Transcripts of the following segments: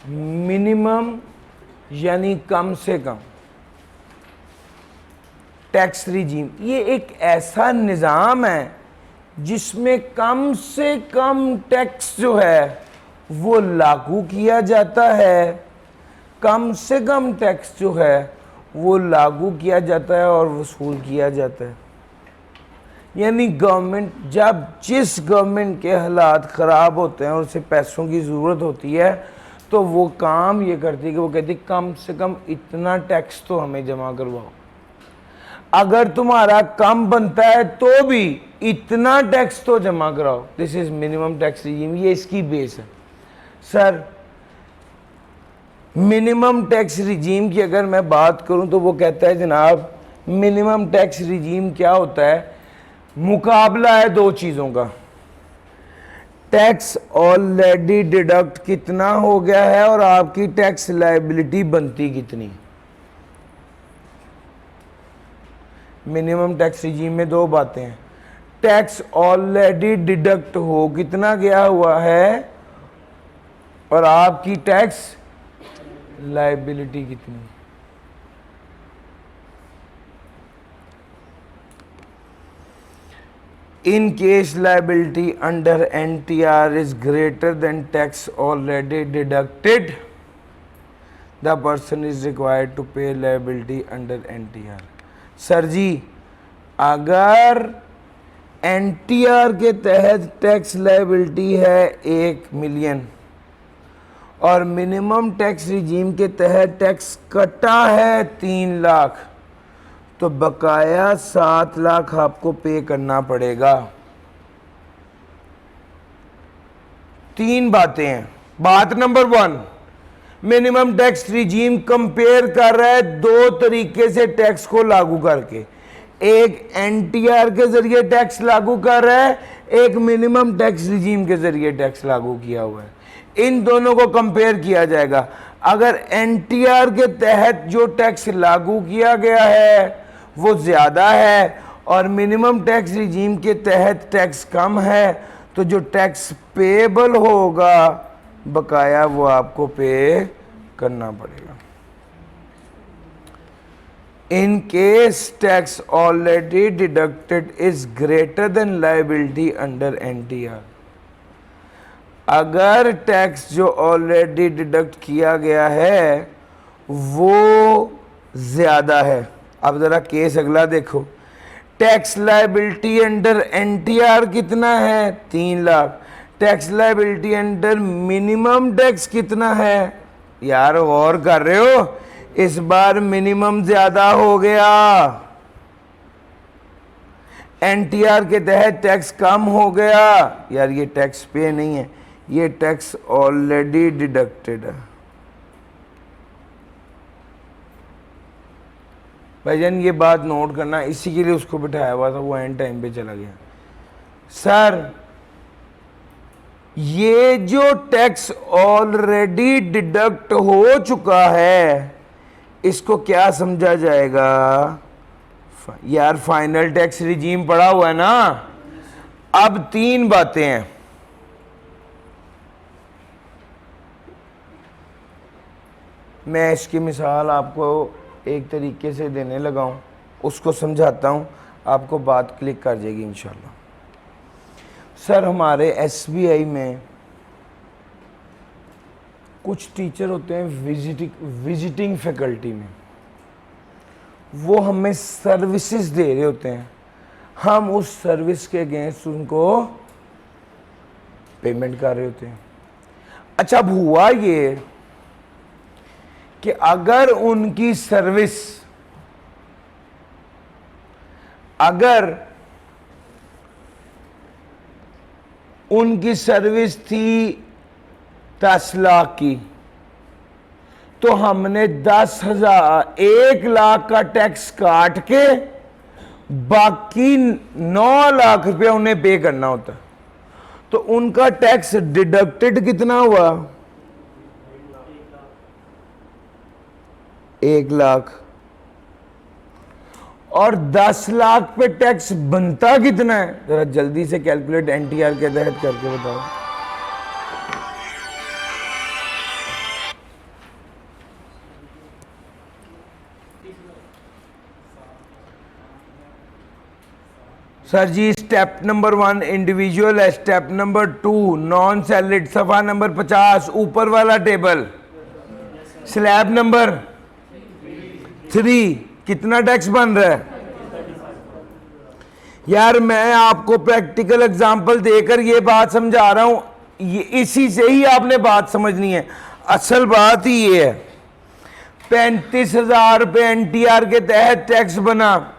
Minimum यानी कम से कम tax regime, ये एक ऐसा निज़ाम है जिसमें कम से कम टैक्स जो है वो लागू किया जाता है, कम से कम टैक्स जो है वो लागू किया जाता है और वसूल किया जाता है। यानी गवर्नमेंट जब जिस गवर्नमेंट के हालात ख़राब होते हैं और उसे पैसों की ज़रूरत होती है तो वो काम ये करती है कि वो कहती है कम से कम इतना टैक्स तो हमें जमा करवाओ, अगर तुम्हारा कम बनता है तो भी इतना टैक्स तो जमा कराओ। This is minimum tax regime, ये इसकी बेस है। सर मिनिमम टैक्स रिजीम की अगर मैं बात करूं तो वो कहता है जनाब मिनिमम टैक्स रिजीम क्या होता है, मुकाबला है दो चीज़ों का, टैक्स ऑलरेडी डिडक्ट कितना हो गया है और आपकी टैक्स लायबिलिटी बनती कितनी। मिनिमम टैक्स रिजीम में दो बातें हैं, टैक्स ऑलरेडी डिडक्ट हो कितना गया हुआ है और आपकी टैक्स लायबिलिटी कितनी। In case liability under NTR is greater than tax already deducted, the person is required to pay liability under NTR. Sir जी अगर NTR के तहत टैक्स लायबिलिटी है 1 मिलियन और मिनिमम टैक्स रिजीम के तहत टैक्स कटा है 3 लाख, तो बकाया 7 लाख आपको पे करना पड़ेगा। 3 बातें हैं। बात number 1, minimum tax regime compare कर रहा है 2 तरीके से टैक्स को लागू करके, एक एनटीआर के जरिए टैक्स लागू कर रहा है, एक मिनिमम टैक्स रिजीम के जरिए टैक्स लागू किया हुआ है। इन दोनों को कंपेयर किया जाएगा। अगर एनटीआर के तहत जो टैक्स लागू किया गया है वो ज़्यादा है और मिनिमम टैक्स रिजीम के तहत टैक्स कम है, तो जो टैक्स पेएबल होगा बकाया वो आपको पे करना पड़ेगा। In case tax already deducted is greater than liability under NTR, अगर टैक्स जो ऑलरेडी डिडक्ट किया गया है वो ज़्यादा है। अब ज़रा केस अगला देखो, टैक्स लायबिलिटी अंडर एनटीआर कितना है 3 lakh, tax liability under minimum tax कितना है, यार गौर कर रहे हो, इस बार मिनिमम ज़्यादा हो गया, एनटीआर के तहत टैक्स कम हो गया। यार ये टैक्स पे नहीं है, ये टैक्स ऑलरेडी डिडक्टेड है। भाईजान ये बात नोट करना, इसी के लिए उसको बिठाया हुआ था, वो एंड टाइम पे चला गया। सर ये जो टैक्स ऑलरेडी डिडक्ट हो चुका है इसको क्या समझा जाएगा, यार फाइनल टैक्स रिजीम पड़ा हुआ है ना। अब 3 बातें हैं, मैं इसकी मिसाल आपको एक तरीके से देने लगा हूँ, उसको समझाता हूँ, आपको बात क्लिक कर जाएगी इंशाल्लाह। सर हमारे एसबीआई में कुछ टीचर होते हैं विजिटिंग फैकल्टी में, वो हमें सर्विसेज दे रहे होते हैं, हम उस सर्विस के अगेंस्ट उनको पेमेंट कर रहे होते हैं। अच्छा अब हुआ ये कि अगर उनकी सर्विस, अगर उनकी सर्विस थी 10 लाख की, तो हमने 1 लाख का टैक्स काट के बाकी 9 लाख रुपया उन्हें पे करना होता, तो उनका टैक्स डिडक्टेड कितना हुआ 1 लाख, और 10 लाख पे टैक्स बनता कितना है, जरा जल्दी से कैलकुलेट एनटीआर के तहत करके बताओ। सर जी स्टेप नंबर 1 इंडिविजुअल है, स्टेप नंबर 2 नॉन सैलरीड, सफा नंबर 50 ऊपर वाला टेबल, स्लैब नंबर 3 कितना टैक्स बन रहा है। यार मैं आपको प्रैक्टिकल एग्जांपल देकर ये बात समझा रहा हूं, ये इसी से ही आपने बात समझनी है। असल बात ही ये है, 35,000 रुपये एनटीआर के तहत टैक्स बना,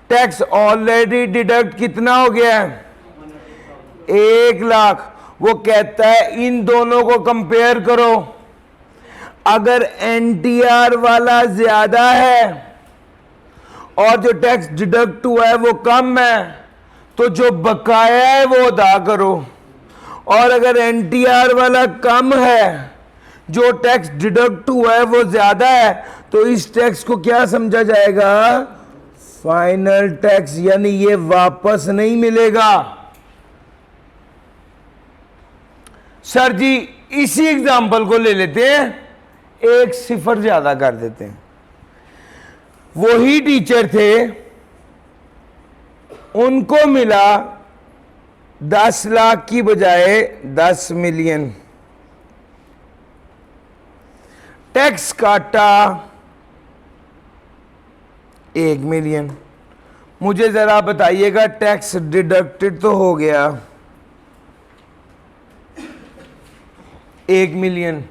टैक्स ऑलरेडी डिडक्ट कितना हो गया है 1 लाख। वो कहता है इन दोनों को कंपेयर करो, अगर एनटीआर वाला ज्यादा है और जो टैक्स डिडक्ट हुआ है वो कम है तो जो बकाया है वो अदा करो, और अगर एनटीआर वाला कम है जो टैक्स डिडक्ट हुआ है वो ज्यादा है तो इस टैक्स को क्या समझा जाएगा, फाइनल टैक्स, यानी ये वापस नहीं मिलेगा। सर जी इसी एग्जांपल को ले लेते हैं, एक सिफर ज्यादा कर देते हैं। वही टीचर थे, उनको मिला 10 लाख की बजाय 10 मिलियन, टैक्स काटा 1 मिलियन। मुझे जरा बताइएगा टैक्स डिडक्टेड तो हो गया 1 मिलियन,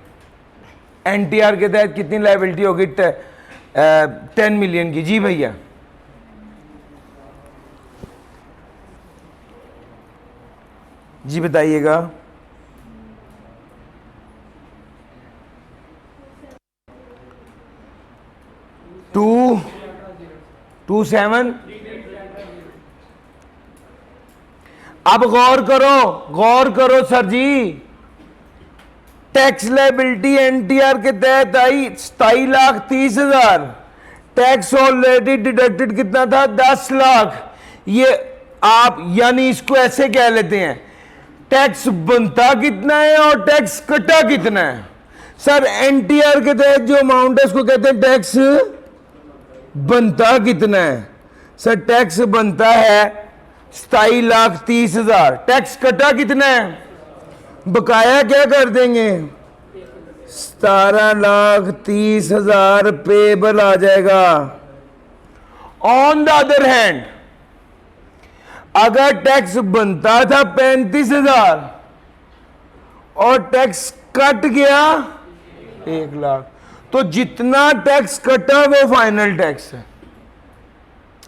एनटीआर के तहत कितनी लायबिलिटी होगी 10 मिलियन की। जी भैया जी बताइएगा। 227। अब गौर करो सर जी, टैक्स लायबिलिटी एनटीआर के तहत आई 27,30,000, टैक्स ऑलरेडी डिडक्टेड कितना था 10 लाख। ये आप यानी इसको ऐसे कह लेते हैं, टैक्स बनता कितना है और टैक्स कटा कितना है। सर एनटीआर के तहत जो अमाउंट है उसको कहते हैं टैक्स बनता कितना है। सर टैक्स बनता है 27,30,000, टैक्स कटा कितना है, बकाया क्या कर देंगे 17,30,000 पेबल आ जाएगा। ऑन द अदर हैंड अगर टैक्स बनता था 35,000 और टैक्स कट गया 1 लाख, तो जितना टैक्स कटा वो फाइनल टैक्स है।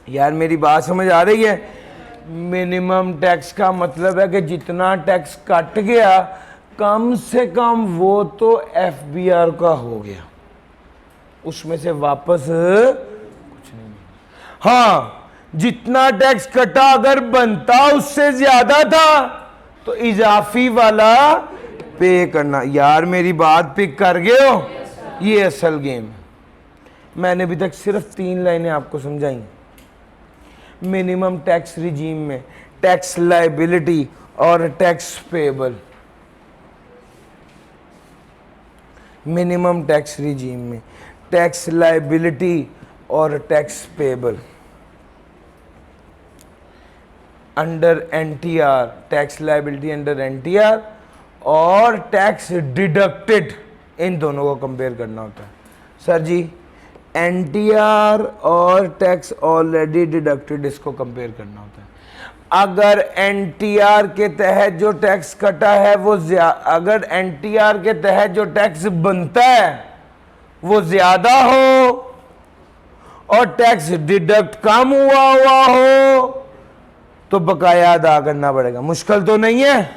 यार मेरी बात समझ आ रही है। मिनिमम टैक्स का मतलब है कि जितना टैक्स कट गया कम से कम वो तो एफबीआर का हो गया, उसमें से वापस कुछ नहीं। हाँ जितना टैक्स कटा अगर बनता उससे ज्यादा था तो इजाफी वाला पे करना। यार मेरी बात पिक कर गए हो, ये असल गेम है। मैंने अभी तक सिर्फ 3 लाइनें आपको समझाई। मिनिमम टैक्स रिजीम में टैक्स लायबिलिटी और tax payable, minimum tax regime में टैक्स लायबिलिटी और tax payable, under NTR tax liability under NTR और टैक्स डिडक्टेड, इन दोनों को कंपेयर करना होता है। सर जी एनटीआर और टैक्स ऑलरेडी डिडक्टेड इसको कंपेयर करना होता है। अगर एनटीआर के तहत जो टैक्स कटा है वो अगर एनटीआर के तहत जो टैक्स बनता है वो ज्यादा हो और टैक्स डिडक्ट कम हुआ हो तो बकाया अदा करना पड़ेगा। मुश्किल तो नहीं है।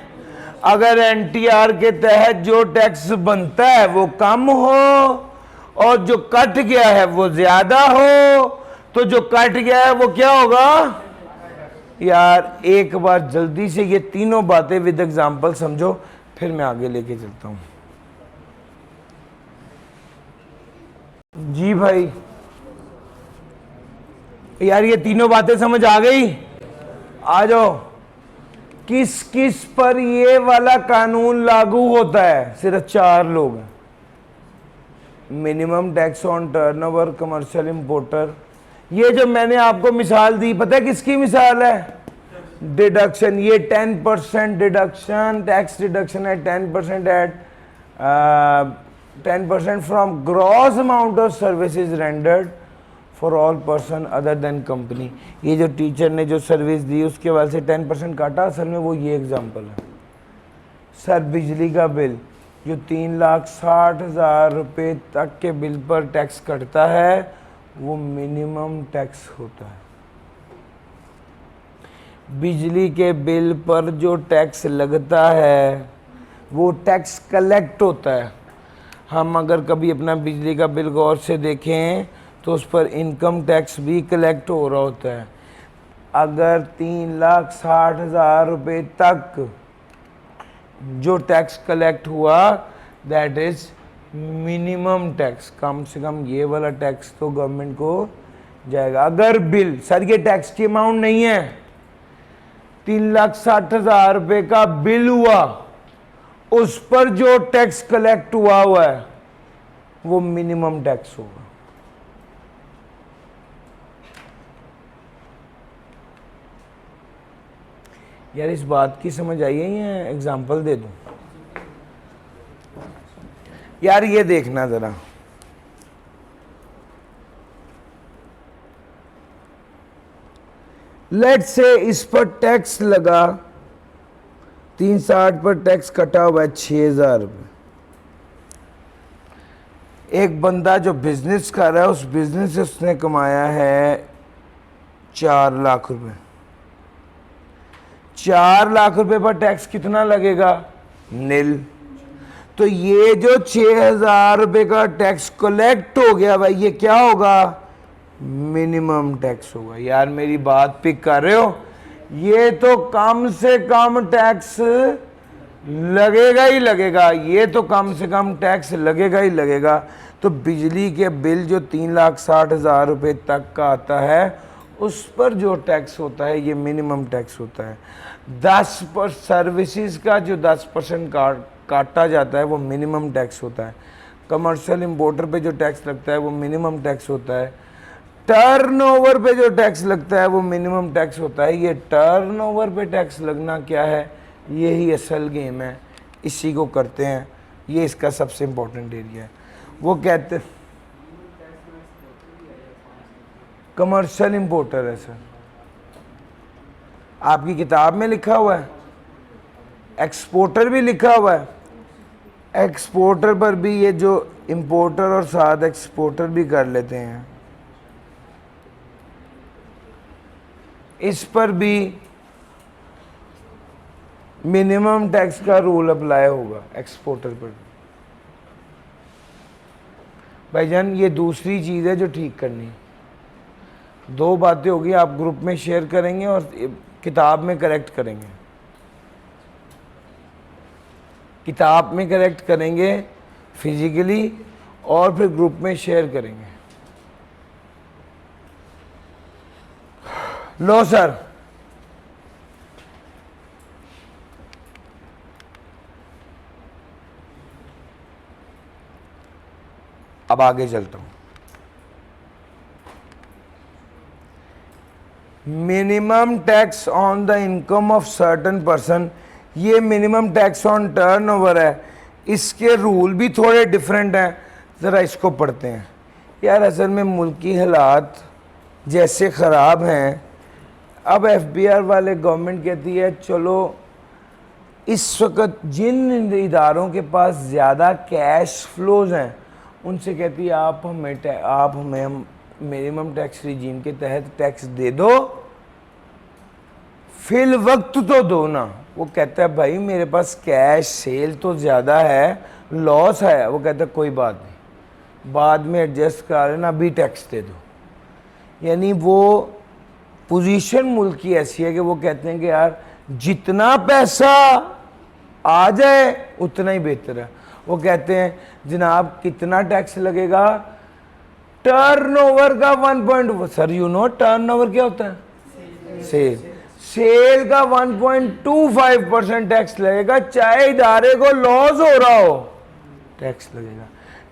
अगर एनटीआर के तहत जो टैक्स बनता है वो कम हो और जो कट गया है वो ज्यादा हो तो जो कट गया है वो क्या होगा। यार एक बार जल्दी से ये तीनों बातें विद एग्जांपल समझो, फिर मैं आगे लेके चलता हूं। जी भाई यार ये तीनों बातें समझ आ गई। आ जाओ, किस किस पर ये वाला कानून लागू होता है। सिर्फ 4 लोग हैं। Minimum tax on turnover commercial importer. ये जो मैंने आपको मिसाल दी, पता है किसकी मिसाल है। डिडक्शन, ये 10% डिडक्शन, टैक्स डिडक्शन है 10% at 10% from gross amount of services rendered for all person other than company. ये जो टीचर ने जो सर्विस दी उसके बाद से 10% काटा, असल में वो ये एग्जांपल है। सर बिजली का बिल जो 3,60,000 रुपये तक के बिल पर टैक्स कटता है वो मिनिमम टैक्स होता है। बिजली के बिल पर जो टैक्स लगता है वो टैक्स कलेक्ट होता है। हम अगर कभी अपना बिजली का बिल गौर से देखें तो उस पर इनकम टैक्स भी कलेक्ट हो रहा होता है। अगर 3,60,000 रुपये तक जो टैक्स कलेक्ट हुआ दैट इज मिनिमम टैक्स, कम से कम ये वाला टैक्स तो गवर्नमेंट को जाएगा। अगर बिल, सर ये टैक्स की अमाउंट नहीं है, 3,60,000 रुपये का बिल हुआ, उस पर जो टैक्स कलेक्ट हुआ है वो मिनिमम टैक्स होगा। यार इस बात की समझ आई है या एग्जाम्पल दे दूं? यार ये देखना जरा, लेट से इस पर टैक्स लगा 360 पर टैक्स कटा हुआ है 6,000 रुपये। एक बंदा जो बिजनेस कर रहा है उस बिजनेस से उसने कमाया है 4 लाख रुपए। 4 लाख रुपए पर टैक्स कितना लगेगा? नील। तो ये जो 6,000 रुपये का टैक्स कलेक्ट हो गया भाई, ये क्या होगा? मिनिमम टैक्स होगा। यार मेरी बात पिक कर रहे हो? ये तो कम से कम टैक्स लगेगा ही लगेगा, ये तो कम से कम टैक्स लगेगा ही लगेगा। तो बिजली के बिल जो 3,60,000 रुपये तक का आता है उस पर जो टैक्स होता है ये मिनिमम टैक्स होता है। 10% सर्विसेज का जो 10% काटा जाता है वो मिनिमम टैक्स होता है। कमर्शियल इंपोर्टर पे जो टैक्स लगता है वो मिनिमम टैक्स होता है। टर्नओवर पे जो टैक्स लगता है वो मिनिमम टैक्स होता है। ये टर्नओवर पे टैक्स लगना क्या है, यही असल गेम है, इसी को करते हैं, ये इसका सबसे इम्पोर्टेंट एरिया है। वो कहते हैं कमर्शियल इंपोर्टर है सर, आपकी किताब में लिखा हुआ है। एक्सपोर्टर भी लिखा हुआ है, एक्सपोर्टर पर भी ये जो इंपोर्टर और साथ एक्सपोर्टर भी कर लेते हैं, इस पर भी मिनिमम टैक्स का रूल अप्लाई होगा एक्सपोर्टर पर। भाईजान ये दूसरी चीज़ है जो ठीक करनी है। 2 बातें होगी, आप ग्रुप में शेयर करेंगे और किताब में करेक्ट करेंगे। किताब में करेक्ट करेंगे फिजिकली और फिर ग्रुप में शेयर करेंगे। लो सर, अब आगे चलता हूं। Minimum tax on the income of certain person, ये मिनिमम टैक्स ऑन टर्नओवर है, इसके रूल भी थोड़े डिफरेंट हैं। ज़रा इसको पढ़ते हैं। यार असल में मुल्की हालात जैसे ख़राब हैं, अब एफबीआर वाले गवर्नमेंट कहती है चलो इस वक्त जिन इदारों के पास ज़्यादा कैश फ्लोज हैं उनसे कहती है आप हमें मिनिमम टैक्स रिजीम के तहत टैक्स दे दो, फिल वक्त तो दो ना। वो कहता है भाई मेरे पास कैश सेल तो ज़्यादा है, लॉस है। वो कहता है कोई बात नहीं, बाद में एडजस्ट करा लेना, अभी टैक्स दे दो। यानी वो पोजीशन मुल्क की ऐसी है कि वो कहते हैं कि यार जितना पैसा आ जाए उतना ही बेहतर है। वो कहते हैं जनाब कितना टैक्स लगेगा? टर्नओवर का 1. सर यू नो टर्नओवर क्या होता है? सेल का 1.25% टैक्स लगेगा, चाहे इदारे को लॉस हो रहा हो टैक्स लगेगा,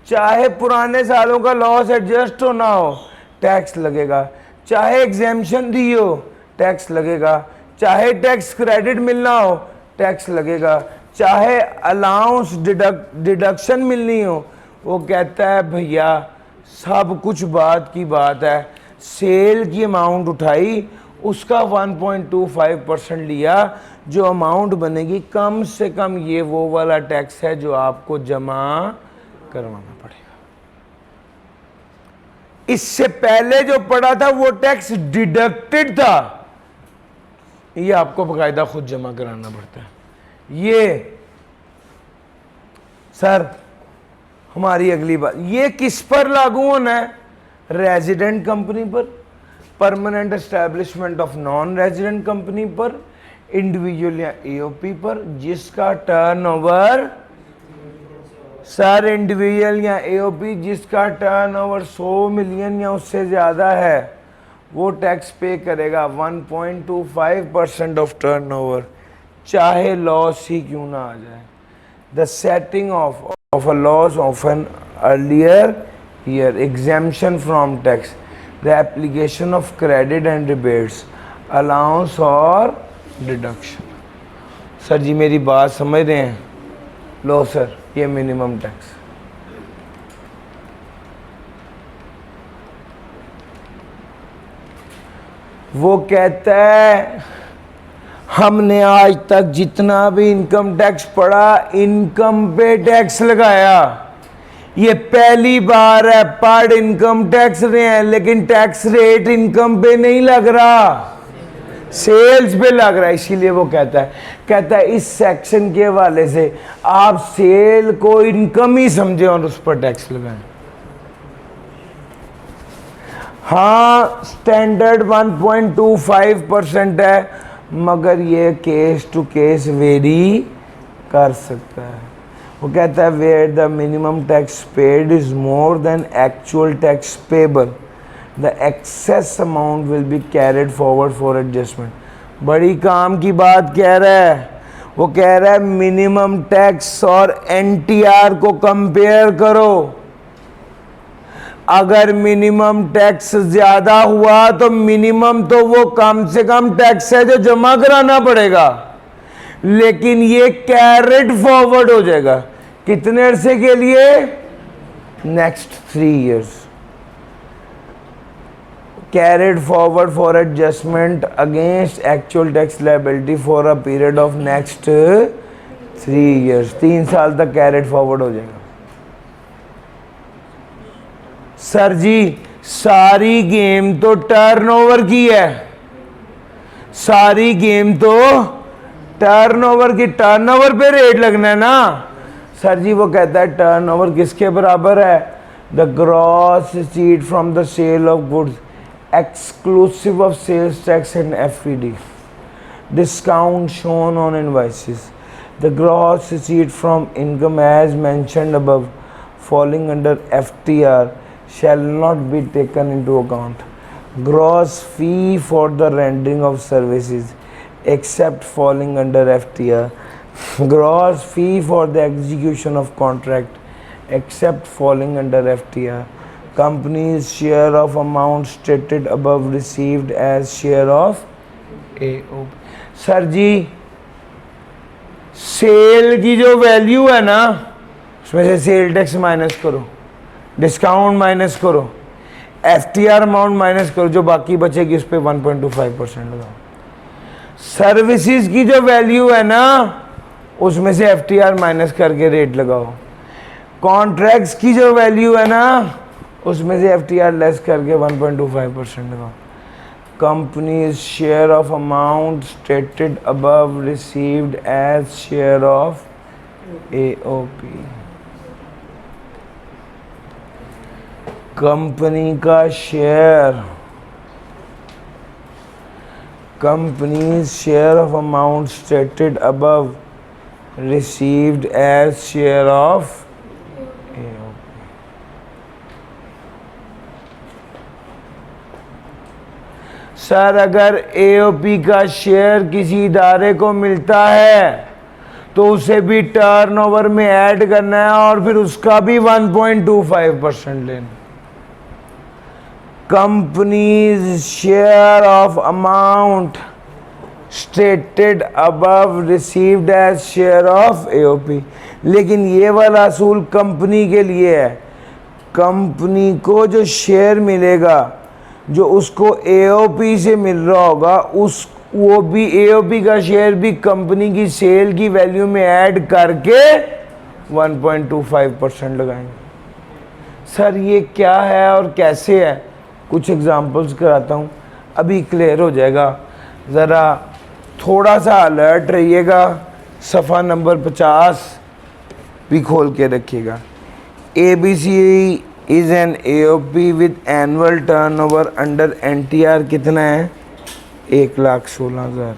चाहे पुराने सालों का लॉस एडजस्ट होना हो टैक्स लगेगा, चाहे एग्जेम्पशन दी हो टैक्स लगेगा, चाहे टैक्स क्रेडिट मिलना हो टैक्स लगेगा, चाहे अलाउंस डिडक्शन मिलनी हो, वो कहता है भैया सब कुछ बात की बात है, सेल की अमाउंट उठाई, उसका 1.25% लिया, जो अमाउंट बनेगी कम से कम ये वो वाला टैक्स है जो आपको जमा करवाना पड़ेगा। इससे पहले जो पड़ा था वो टैक्स डिडक्टेड था, ये आपको बकायदा खुद जमा कराना पड़ता है। ये सर हमारी अगली बात, ये किस पर लागू होना है? रेजिडेंट कंपनी पर, permanent establishment of non resident company पर, इंडिविजुअल या एओपी पर जिसका टर्नओवर, सर इंडिविजुअल या एओपी जिसका टर्नओवर 100 मिलियन या उससे ज़्यादा है वो टैक्स पे करेगा 1.25% ऑफ टर्नओवर, चाहे लॉस ही क्यों ना आ जाए। The setting of a loss of an earlier year, exemption from tax, the application of credit and rebates, allowance or deduction। Sir जी मेरी बात समझ रहे हैं? लो सर ये मिनिमम टैक्स, वो कहता है हमने आज तक जितना भी इनकम टैक्स पड़ा इनकम पे टैक्स लगाया, ये पहली बार है पर इनकम टैक्स रहे हैं, लेकिन टैक्स रेट इनकम पे नहीं लग रहा, सेल्स पे लग रहा है। इसीलिए वो कहता है इस सेक्शन के हवाले से आप सेल को इनकम ही समझे और उस पर टैक्स लगाएं। हाँ स्टैंडर्ड 1.25% है, मगर ये केस टू केस वेरी कर सकता है। वो कहता है where the minimum tax paid is more than actual tax payable, the excess amount will be carried forward for adjustment. बड़ी काम की बात कह रहा है, वो कह रहा है मिनिमम टैक्स और एनटीआर को कंपेयर करो, अगर मिनिमम टैक्स ज्यादा हुआ तो मिनिमम तो वो कम से कम टैक्स है जो जमा कराना पड़ेगा, लेकिन ये कैरेट फॉरवर्ड हो जाएगा कितने अरसे के लिए? Next 3 years, carried forward for adjustment against actual tax liability for a period of next 3 years, 3 साल तक कैरेट फॉरवर्ड हो जाएगा। सर जी सारी गेम तो टर्नओवर की है, सारी गेम तो टर्नओवर की, टर्नओवर पे रेट लगना है ना। सर जी वो कहता है टर्नओवर किसके बराबर है? The gross receipt from the sale of goods exclusive of sales tax and FED, discount shown on invoices, the gross receipt from income as mentioned above falling under FTR shall not be taken into account. Gross fee for the rendering of services except falling under FTR. Gross fee for the execution of contract except falling under FTR. Company's share of amount stated above received as share of AOP. Sir ji sale की जो value है ना उसमें से sale tax minus करो, discount minus करो, FTR amount minus करो, जो बाकी बचेगी उस पर 1.25% लगाओ। सर्विसेज की जो वैल्यू है ना उसमें से एफटीआर माइनस करके रेट लगाओ। कॉन्ट्रैक्ट्स की जो वैल्यू है ना उसमें से एफटीआर लेस करके 1.25% लगाओ। Companies share of amount stated above received as share of AOP. Company का share, companies share of amount stated above received as share of AOP. Sir अगर एओपी का शेयर किसी इदारे को मिलता है तो उसे भी टर्नओवर में ऐड करना है और फिर उसका भी 1.25% लेना। Companies share of amount stated above received as share of AOP. लेकिन ये वाला असूल कंपनी के लिए है। कंपनी को जो शेयर मिलेगा, जो उसको एओपी से मिल रहा होगा, वो भी एओपी का शेयर भी कंपनी की सेल की वैल्यू में ऐड करके 1.25% लगाएंगे। सर ये क्या है और कैसे है, कुछ एग्जांपल्स कराता हूँ, अभी क्लियर हो जाएगा। ज़रा थोड़ा सा अलर्ट रहिएगा। सफ़ा नंबर 50 भी खोल के रखिएगा। ABC is an AOP with annual turnover under NTR कितना है? 1,16,000।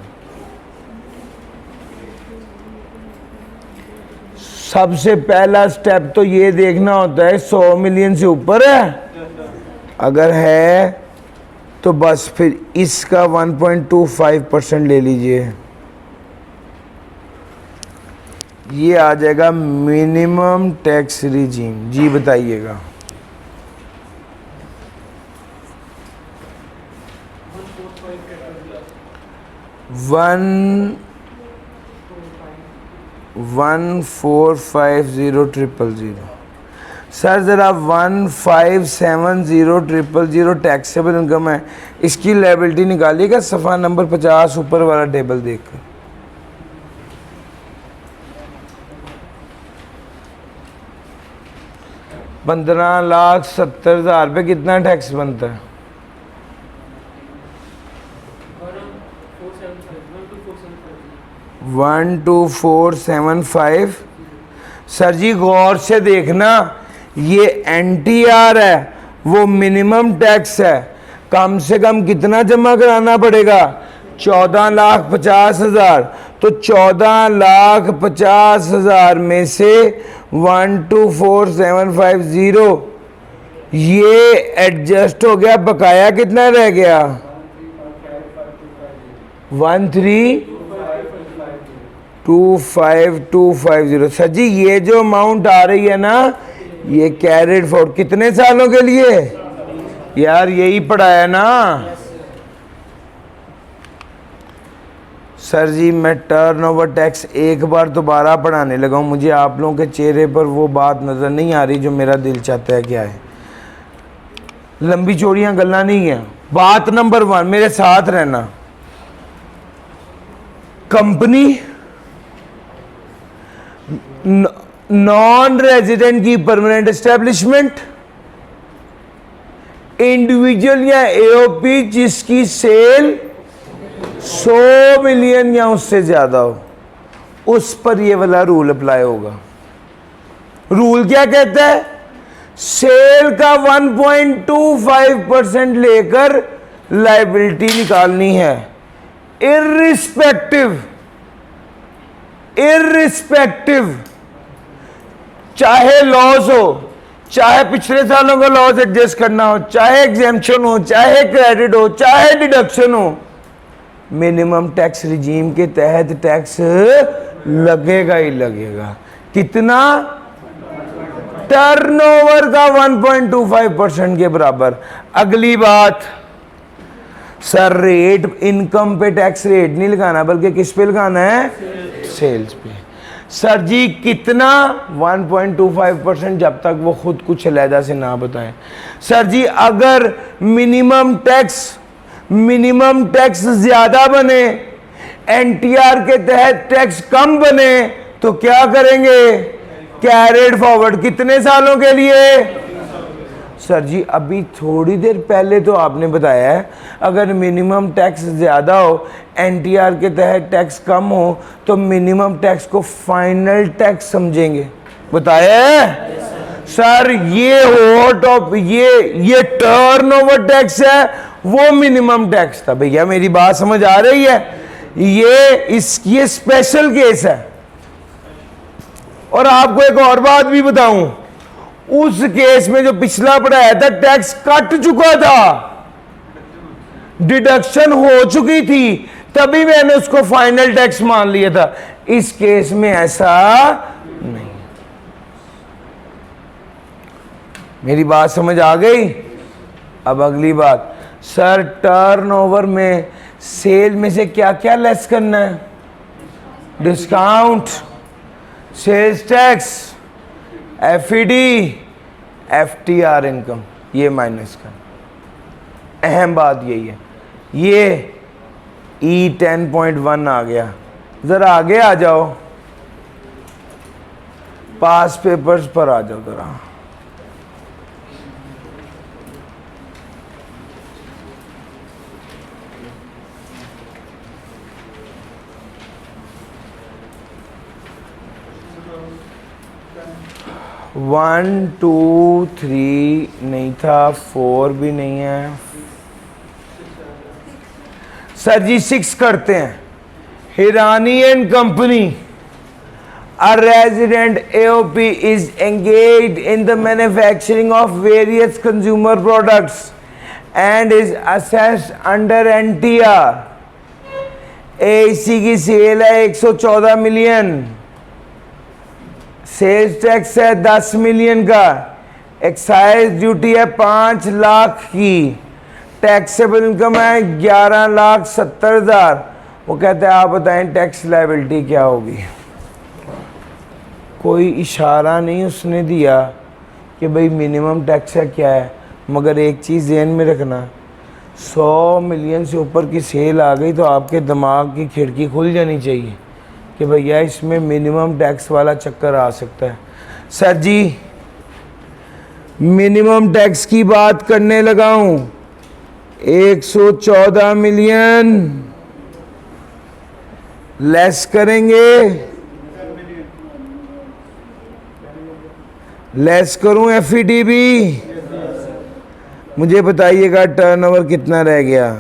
सबसे पहला स्टेप तो ये देखना होता है 100 मिलियन से ऊपर है। अगर है तो बस फिर इसका 1.25% ले लीजिए, ये आ जाएगा मिनिमम टैक्स रिजीम। जी बताइएगा। वन 1,450,000। सर ज़रा 1,570,000 टैक्सेबल इनकम है, इसकी लायबिलिटी निकालिएगा सफ़ा नंबर 50 ऊपर वाला टेबल देखकर। ₹15,70,000 पे कितना टैक्स बनता है? 12475। सर जी गौर से देखना, ये NTR है, वो मिनिमम टैक्स है। कम से कम कितना जमा कराना पड़ेगा? 14,50,000। तो 14,50,000 में से 124,750 ये एडजस्ट हो गया, बकाया कितना रह गया? 1325250। सर जी ये जो अमाउंट आ रही है ना, ये कैरिड फॉरवर्ड कितने सालों के लिए? यार यही पढ़ाया ना। सर जी मैं टर्नओवर टैक्स एक बार दोबारा पढ़ाने लगा हूँ, मुझे आप लोगों के चेहरे पर वो बात नज़र नहीं आ रही जो मेरा दिल चाहता है। क्या है, लंबी चौड़ियाँ गल्ला नहीं है। बात नंबर 1, मेरे साथ रहना। कंपनी नॉन रेजिडेंट की परमानेंट एस्टेब्लिशमेंट, इंडिविजुअल या एओपी जिसकी सेल 100 मिलियन या उससे ज्यादा हो, उस पर ये वाला रूल अप्लाई होगा। रूल क्या कहता है? सेल का 1.25% लेकर लायबिलिटी निकालनी है, इर्रिस्पेक्टिव चाहे लॉस हो, चाहे पिछले सालों का लॉस एडजस्ट करना हो, चाहे एग्जेम्पशन हो, चाहे क्रेडिट हो, चाहे डिडक्शन हो, मिनिमम टैक्स रिजीम के तहत टैक्स लगेगा ही लगेगा। कितना? टर्नओवर का 1.25% के बराबर। अगली बात, सर रेट, इनकम पे टैक्स रेट नहीं लगाना, बल्कि किस पे लगाना है? सेल्स पे। सर जी कितना? 1.25%, जब तक वो खुद कुछ अलहदा से ना बताएं। सर जी अगर मिनिमम टैक्स ज्यादा बने, NTR के तहत टैक्स कम बने, तो क्या करेंगे? Carried forward. कितने सालों के लिए? सर जी अभी थोड़ी देर पहले तो आपने बताया है अगर मिनिमम टैक्स ज़्यादा हो, NTR के तहत टैक्स कम हो, तो मिनिमम टैक्स को फाइनल टैक्स समझेंगे। बताया है? सर ये हो टॉप, ये टर्नओवर टैक्स है, वो मिनिमम टैक्स था। भैया मेरी बात समझ आ रही है? ये स्पेशल केस है। और आपको एक और बात भी बताऊं, उस केस में जो पिछला पढ़ाया था टैक्स कट चुका था, डिडक्शन हो चुकी थी, तभी मैंने उसको फाइनल टैक्स मान लिया था। इस केस में ऐसा नहीं। मेरी बात समझ आ गई? अब अगली बात, सर टर्नओवर में सेल में से क्या क्या लेस करना है? Discount, sales tax, FED, FTR income, ये माइनस करना। अहम बात यही है। ये E10.1 आ गया। ज़रा आगे आ जाओ, पास पेपर्स पर आ जाओ ज़रा। वन टू थ्री नहीं था, 4 भी नहीं है। सर जी 6 करते हैं। Hirani and company, a resident AOP is engaged in the manufacturing of various consumer products and is assessed under NTR। AC की सेल है 114 मिलियन, सेल्स टैक्स है 10 मिलियन का, एक्साइज ड्यूटी है 5 लाख की, टैक्सेबल इनकम है 11,70,000। वो कहते हैं आप बताएं टैक्स लायबिलिटी क्या होगी? कोई इशारा नहीं उसने दिया कि भाई मिनिमम टैक्स है क्या है, मगर एक चीज़ ध्यान में रखना, 100 मिलियन से ऊपर की सेल आ गई तो आपके दिमाग की खिड़की खुल जानी चाहिए कि भैया इसमें मिनिमम टैक्स वाला चक्कर आ सकता है। सर जी मिनिमम टैक्स की बात करने लगा हूँ, 114 मिलियन लेस करेंगे, लेस करूं एफईडी भी? मुझे बताइएगा टर्नओवर कितना रह गया?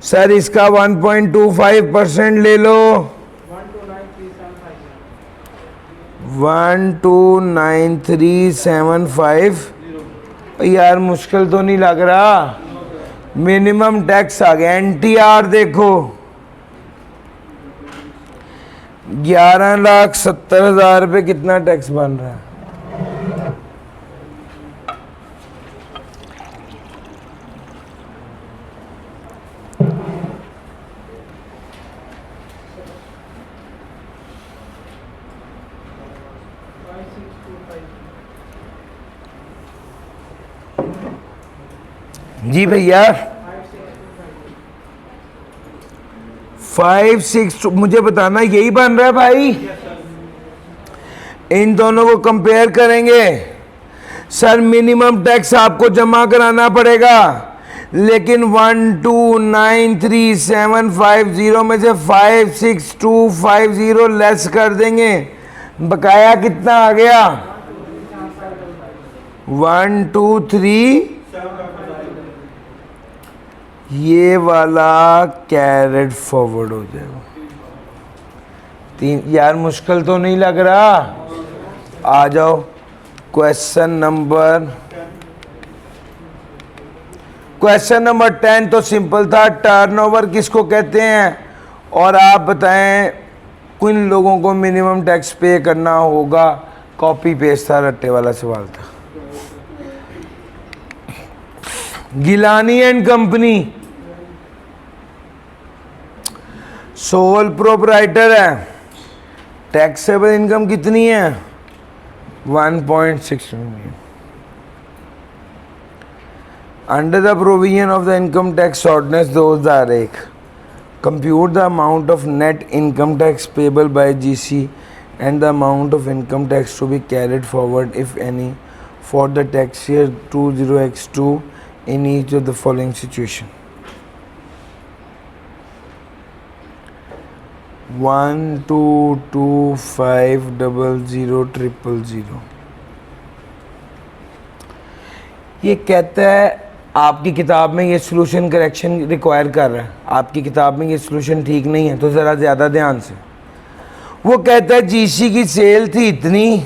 सर इसका 1.25% ले लो, 129375। यार मुश्किल तो नहीं लग रहा? मिनिमम टैक्स आ गया। एनटीआर देखो 11,70,000 रुपये कितना टैक्स बन रहा है? जी भैया 562 मुझे बताना यही बन रहा है भाई? इन दोनों को कंपेयर करेंगे। सर मिनिमम टैक्स आपको जमा कराना पड़ेगा, लेकिन 1293750 में से 56250 लेस कर देंगे, बकाया कितना आ गया? 123। ये वाला कैरेट फॉरवर्ड हो जाएगा। 3। यार मुश्किल तो नहीं लग रहा? आ जाओ क्वेश्चन नंबर 10 तो सिंपल था, टर्नओवर किसको कहते हैं? और आप बताएं किन लोगों को मिनिमम टैक्स पे करना होगा? कॉपी पेस्ट था, रट्टे वाला सवाल था। Gilani and company sole proprietor है, टैक्सेबल इनकम कितनी है? 1.6 million. Under the provision of the income tax ordinance 2001 compute the amount of net income tax payable by GC and the amount of income tax to be carried forward if any for the tax year 20x2 in each of the following situation. 122500000। ये कहता है आपकी किताब में ये solution correction require कर रहा है, आपकी किताब में ये सॉल्यूशन ठीक नहीं है, तो ज़रा ज़्यादा ध्यान से। वो कहता है जीसी की सेल थी इतनी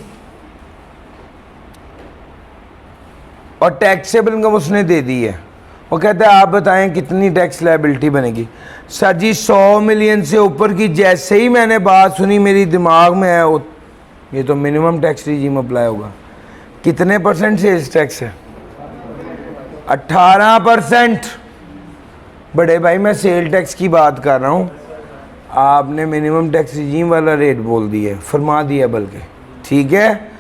और टैक्सेबल इनकम उसने दे दी है। वो कहता है आप बताएं कितनी टैक्स लायबिलिटी बनेगी? सर जी 100 मिलियन से ऊपर की जैसे ही मैंने बात सुनी मेरी दिमाग में है ये तो मिनिमम टैक्स रिजीम अप्लाई होगा। कितने % सेल्स टैक्स है? 18%। बड़े भाई मैं सेल टैक्स की बात कर रहा हूँ, आपने मिनिमम टैक्स रिजीम वाला रेट बोल दिया, फरमा दिया बल्कि। ठीक है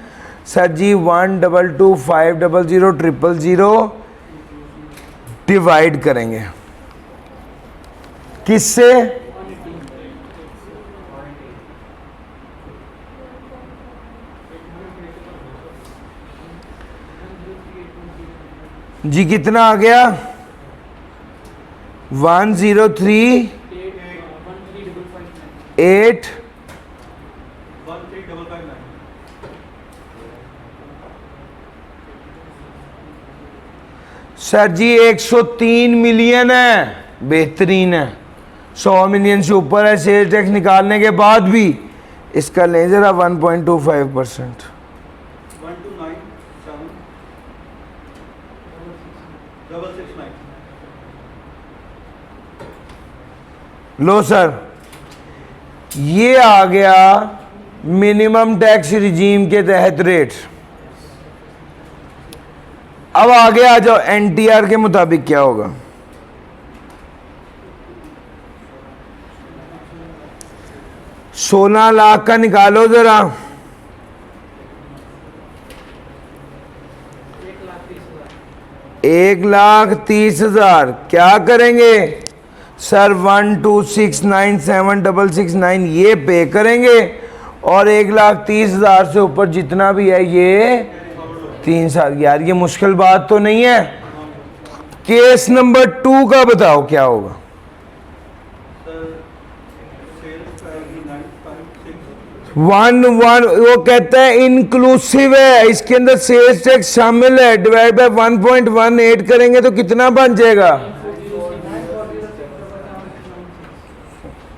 सर जी, 122500000 डिवाइड करेंगे किससे? जी कितना आ गया? 103,8 सर जी 103 मिलियन है, बेहतरीन है। 100 मिलियन से ऊपर है सेल टैक्स निकालने के बाद भी। इसका लें जरा 1.25%। लो सर, ये आ गया मिनिमम टैक्स रिजीम के तहत रेट। अब आगे आ जाओ, एनटीआर के मुताबिक क्या होगा? सोलह लाख का निकालो जरा। 1,30,000 क्या करेंगे सर? 1269766 ये पे करेंगे, और 1,30,000 से ऊपर जितना भी है ये 3 साल। यार ये मुश्किल बात तो नहीं है। केस नंबर 2 का बताओ क्या होगा? वो कहता है इंक्लूसिव है, इसके अंदर सेल्स टैक्स शामिल है, डिवाइड बाय 1.18 करेंगे तो कितना बन जाएगा?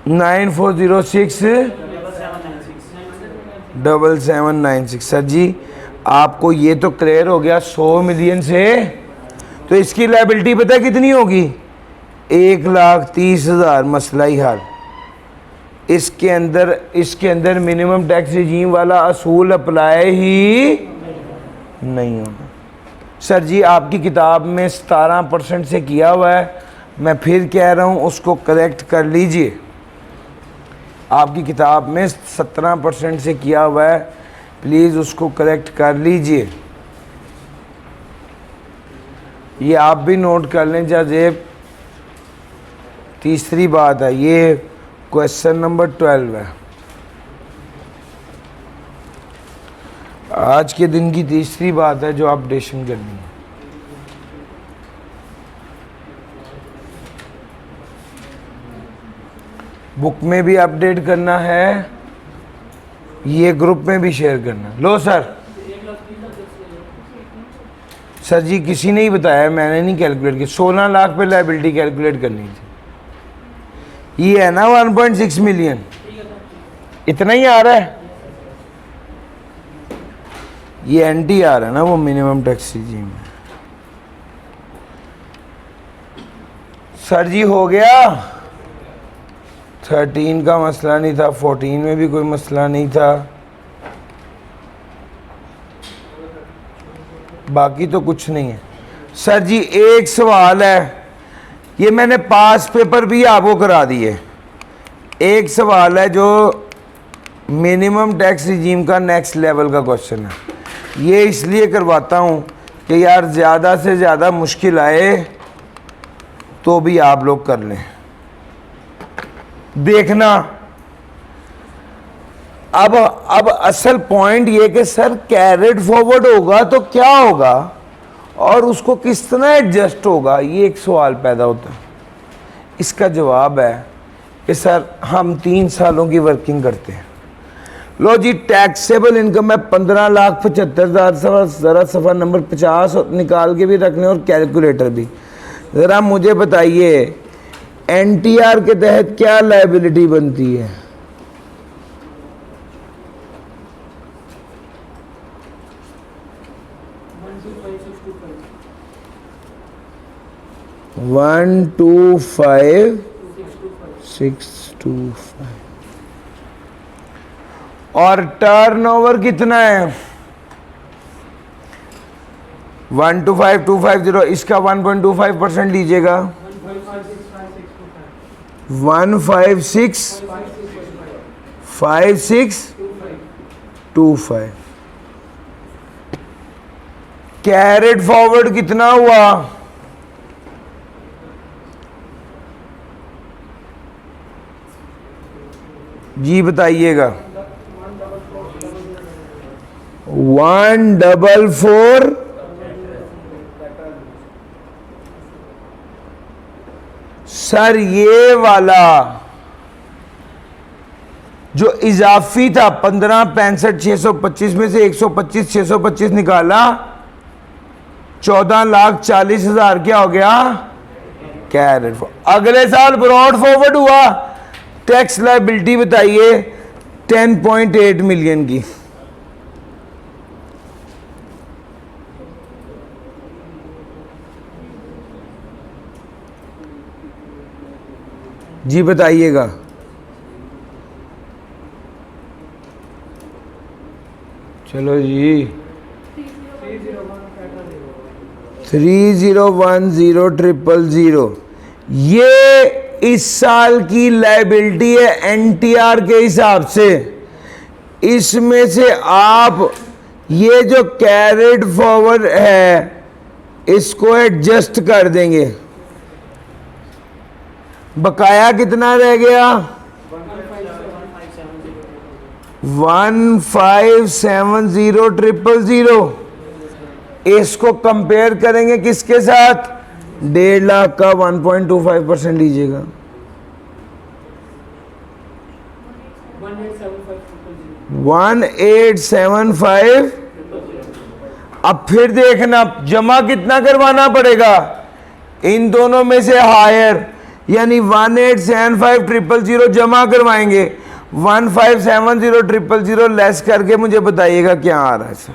94067796। सर जी आपको ये तो क्लियर हो गया 100 मिलियन से, तो इसकी लायबिलिटी पता है कितनी होगी? 1,30,000। मसला ही हल। इसके अंदर मिनिमम टैक्स रिजीम वाला असूल अप्लाई ही नहीं होगा। सर जी आपकी किताब में 17% से किया हुआ है, मैं फिर कह रहा हूँ उसको करेक्ट कर लीजिए। आपकी किताब में 17% से किया हुआ है, प्लीज़ उसको करेक्ट कर लीजिए। ये आप भी नोट कर लें जाजेब। तीसरी बात है, ये क्वेश्चन नंबर 12 है, आज के दिन की तीसरी बात है जो अपडेशन करनी है। बुक में भी अपडेट करना है, ये ग्रुप में भी शेयर करना है। लो सर जी किसी ने ही बताया, मैंने नहीं कैलकुलेट की। 16 लाख पे लायबिलिटी कैलकुलेट करनी थी। ये है ना 1.6 मिलियन, इतना ही आ रहा है। ये एनटीआर है ना, वो मिनिमम टैक्स रिजीम है। सर जी हो गया। 13 का मसला नहीं था, 14 में भी कोई मसला नहीं था, बाकी तो कुछ नहीं है। सर जी एक सवाल है, ये मैंने पास पेपर भी आपको करा दिए। एक सवाल है जो मिनिमम टैक्स रिजीम का नेक्स्ट लेवल का क्वेश्चन है। ये इसलिए करवाता हूँ कि यार ज़्यादा से ज़्यादा मुश्किल आए तो भी आप लोग कर लें। देखना अब असल पॉइंट ये कि सर कैरेट फॉरवर्ड होगा तो क्या होगा और उसको किस तरह एडजस्ट होगा, ये एक सवाल पैदा होता है। इसका जवाब है कि सर हम 3 सालों की वर्किंग करते हैं। लो जी टैक्सेबल इनकम है 15,75,000। ज़रा सफ़ा नंबर 50 निकाल के भी रख लें और कैलकुलेटर भी। ज़रा मुझे बताइए एनटीआर के तहत क्या लायबिलिटी बनती है? वन टू 5,625 और टर्नओवर कितना है? 125,250, इसका 1.25% लीजिएगा। 156,5625 कैरेट फॉरवर्ड कितना हुआ? जी बताइएगा। 144 सर ये वाला जो इजाफी था 15,65,625 में से 125,625 निकाला, 14,40,000 क्या हो गया? Carried forward. अगले साल ब्रॉड फॉरवर्ड हुआ, टैक्स लायबिलिटी बताइए 10.8 मिलियन की। जी बताइएगा। चलो जी 30100000, ये इस साल की लायबिलिटी है एनटीआर के हिसाब से। इसमें से आप ये जो कैरेट फॉरवर्ड है इसको एडजस्ट कर देंगे। बकाया कितना रह गया? 1570000। इसको कंपेयर करेंगे किसके साथ? 1.5 लाख का 1.25% लीजिएगा। 1875। अब फिर देखना जमा कितना करवाना पड़ेगा इन दोनों में से हायर, यानी 1875000 जमा करवाएंगे। 1570000 लेस करके मुझे बताइएगा क्या आ रहा है सर।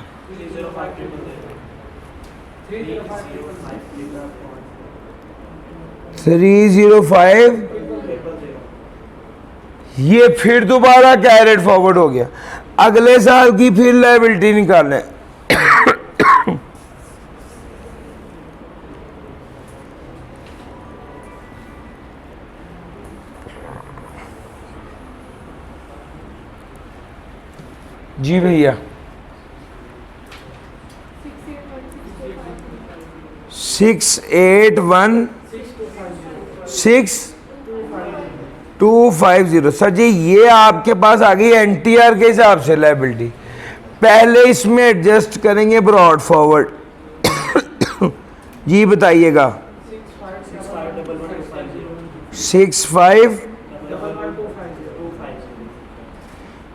305। ये फिर दोबारा कैरेट फॉरवर्ड हो गया। अगले साल की फिर लायबिलिटी निकालने। जी भैया 6816,250। सर जी ये आपके पास आ गई एनटीआर के हिसाब से लायबिलिटी। पहले इसमें एडजस्ट करेंगे ब्रॉड फॉरवर्ड। जी बताइएगा। 65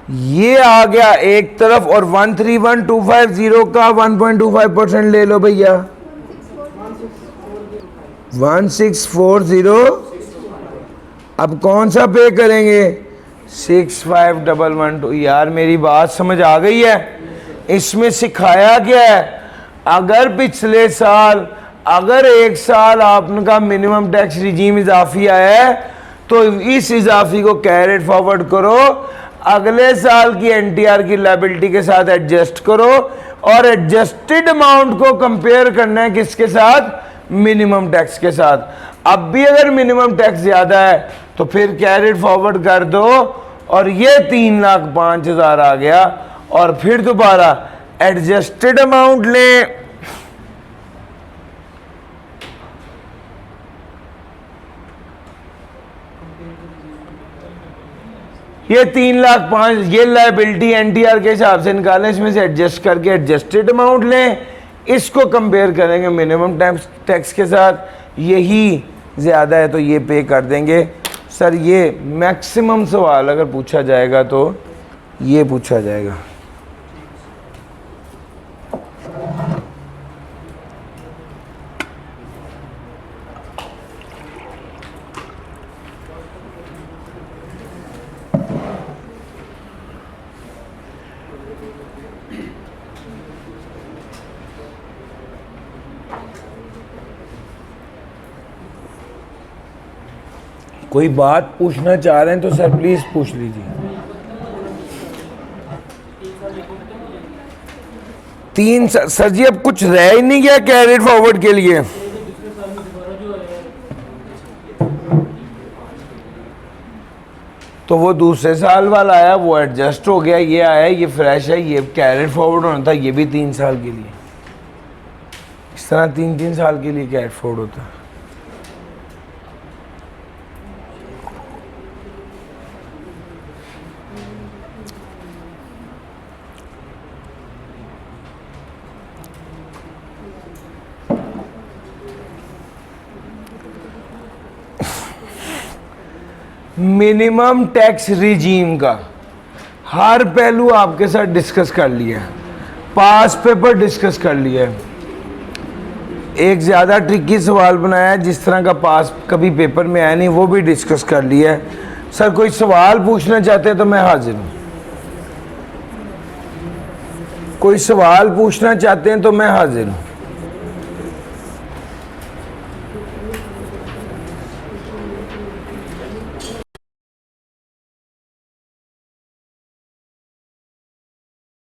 ये आ गया एक तरफ, और 131,250 का 1.25% ले लो भैया। 1640। अब कौन सा पे करेंगे? 65,112। यार मेरी बात समझ आ गई है? इसमें सिखाया क्या है? अगर पिछले साल अगर एक साल आपका मिनिमम टैक्स रिजीम इजाफी आया है तो इस इजाफी को कैरेट फॉरवर्ड करो, अगले साल की एनटीआर की लायबिलिटी के साथ एडजस्ट करो, और एडजस्टेड अमाउंट को कंपेयर करना है किसके साथ? मिनिमम टैक्स के साथ। अब भी अगर मिनिमम टैक्स ज्यादा है तो फिर कैरेट फॉरवर्ड कर दो, और ये 3,05,000 आ गया, और फिर दोबारा एडजस्टेड अमाउंट लें। ये 3,05,000 ये लायबिलिटी एनटीआर के हिसाब से निकालें, इसमें से एडजस्ट करके एडजस्टेड अमाउंट लें, इसको कंपेयर करेंगे मिनिमम टैक्स के साथ, यही ज़्यादा है तो ये पे कर देंगे। सर ये मैक्सिमम सवाल अगर पूछा जाएगा तो ये पूछा जाएगा। कोई बात पूछना चाह रहे हैं तो सर प्लीज पूछ लीजिए। सर जी अब कुछ रह ही नहीं गया कैरिड फॉरवर्ड के लिए। तो वो दूसरे साल वाला आया, वो एडजस्ट हो गया, ये आया, ये फ्रेश है, ये कैरिड फॉरवर्ड होना था, ये भी 3 साल के लिए। इस तरह 3-3 साल के लिए कैरिड फॉरवर्ड होता है। मिनिमम टैक्स रिजीम का हर पहलू आपके साथ डिस्कस कर लिया, पास पेपर डिस्कस कर लिया। एक ज़्यादा ट्रिकी सवाल बनाया है जिस तरह का पास कभी पेपर में आया नहीं, वो भी डिस्कस कर लिया है। सर कोई सवाल पूछना चाहते हैं तो मैं हाजिर हूँ। कोई सवाल पूछना चाहते हैं तो मैं हाजिर हूँ।